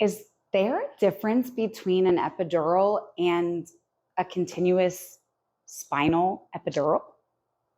Is there a difference between an epidural and a continuous spinal epidural?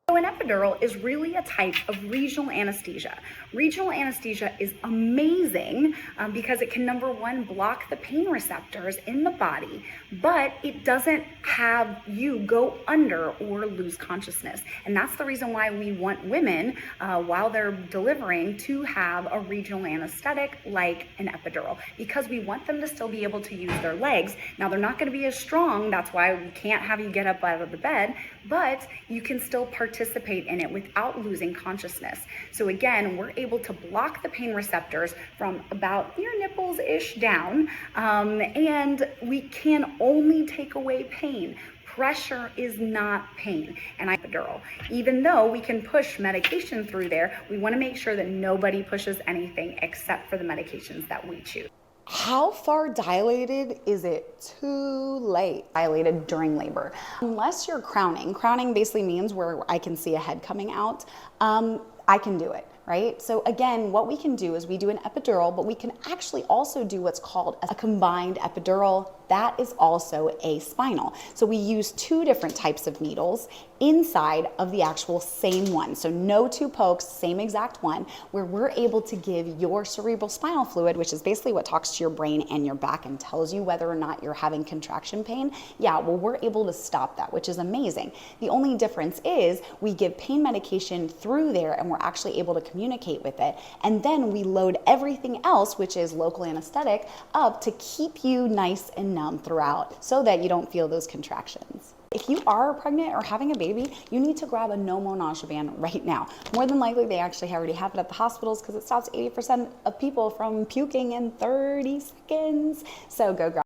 So an epidural is really a type of regional anesthesia. Regional anesthesia is amazing because it can, number one, block the pain receptors in the body, but it doesn't have you go under or lose consciousness. And that's the reason why we want women, while they're delivering, to have a regional anesthetic like an epidural, because we want them to still be able to use their legs. Now, they're not going to be as strong. That's why we can't have you get up out of the bed, but you can still participate in it without losing consciousness. So again, we're able to block the pain receptors from about your nipples-ish down, and we can only take away pain. Pressure is not pain. And epidural, even though we can push medication through there, we want to make sure that nobody pushes anything except for the medications that we choose. How far dilated is it too late? Dilated during labor. Unless you're crowning. Crowning basically means where I can see a head coming out. I can do it, right? So again, what we can do is we do an epidural, but we can actually also do what's called a combined epidural. That is also a spinal. So we use two different types of needles inside of the actual same one. So no two pokes, same exact one, where we're able to give your cerebral spinal fluid, which is basically what talks to your brain and your back and tells you whether or not you're having contraction pain. Yeah, well, we're able to stop that, which is amazing. The only difference is we give pain medication through there and we're actually able to communicate with it. And then we load everything else, which is local anesthetic, up to keep you nice and numb throughout so that you don't feel those contractions. If you are pregnant or having a baby, you need to grab a NoMo Nausea band right now. More than likely, they actually already have it at the hospitals because it stops 80% of people from puking in 30 seconds. So go grab